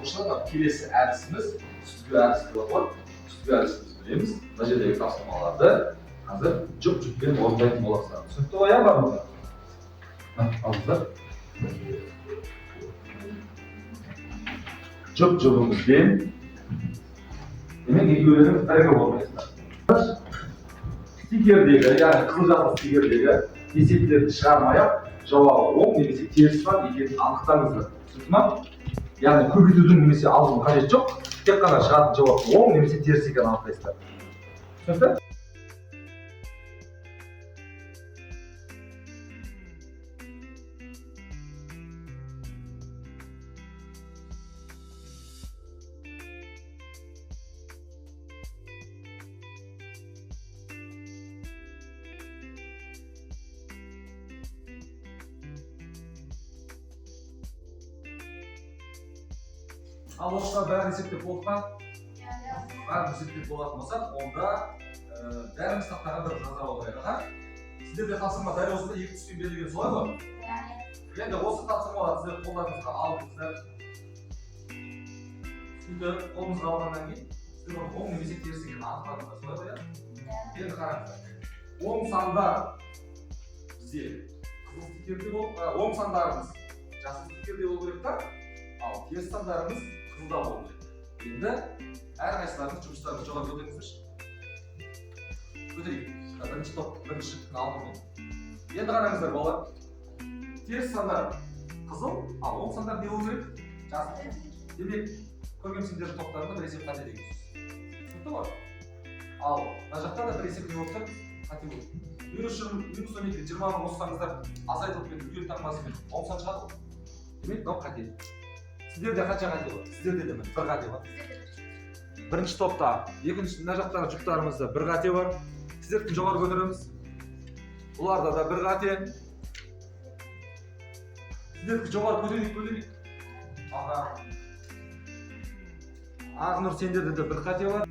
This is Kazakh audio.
оқушылар келесі әдісіміз сүзгі әдісі болады ғой. Сүзгі әдісін біз білеміз. Мына жердегі тапсырмаларды қазір жұп-жұппен орындайтын боласыздар. Түсінікті ғой, иә барлығы? Алыңыздар. Жұп-жұбымызбен демек екеулеріңіз бірге болмайсыздар. Стикердегі, яғни қызыл жасыл стикердегі есептерді шығармай-ақ жауабы оң немесе теріс бар екенін анықтаңыздар. Түсінікті ма? Яғни көбейтудің немесе азудың қажеті жоқ. Тек қана шығатын жауап оң немесе теріс екенін анықтайсыздар. Түсінікті? Ал осылар бәрін есептеп болды ма? Бәрін есептеп болатын болсақ, онда бәріміз тақтаға бір назар аударайық. Сіздерде тапсырма дәл осында екі түспен берілген солай ма? Енді осы тапсырмаларды сіздер қолдарыңызға алдыңыздар. Сөйтіп қолыңызға алғаннан кейін сіздер оны оң немесе теріс екенін анықтадыңыздар, солай ғой, иә? Енді қараңыздар. Оң сандар бізде қызыл стикерде болып, оң сандарымыз жасыл стикерде болу керек та, ал теріс сандарымыз қызылда болу керек. Енді әрқайсыларыңыз жұмыстарыңызды жоғары көтеріңіздерші. Көтерейік. Бірінші топ, бірінші алдымен. Енді қараңыздар балалар. Теріс сандар қызыл, ал оң сандар не болу керек? Жасыл. Демек, көрген сендердің топтарында бір есеп қате деген сөз. Түсінікті ғой? Ал мына жақта да бір есеп не болып тұр? Қате болды. -12 20-ны қоссаңыздар азайтылып кетіп үлкен таңбасымен 10 сан шығады. Демек, мынау қате. Сіздерде қанша қате бар? Сіздерде де бір қате бар. Бірінші топта, екінші мына жақтағы жұптарымызда бір қате бар. Сіздерді жоғары көтереміз. Бұларда да бір қате. Сіздерді жоғары көтерейік. Аға. Ақнұр, сендерде де бір қате бар.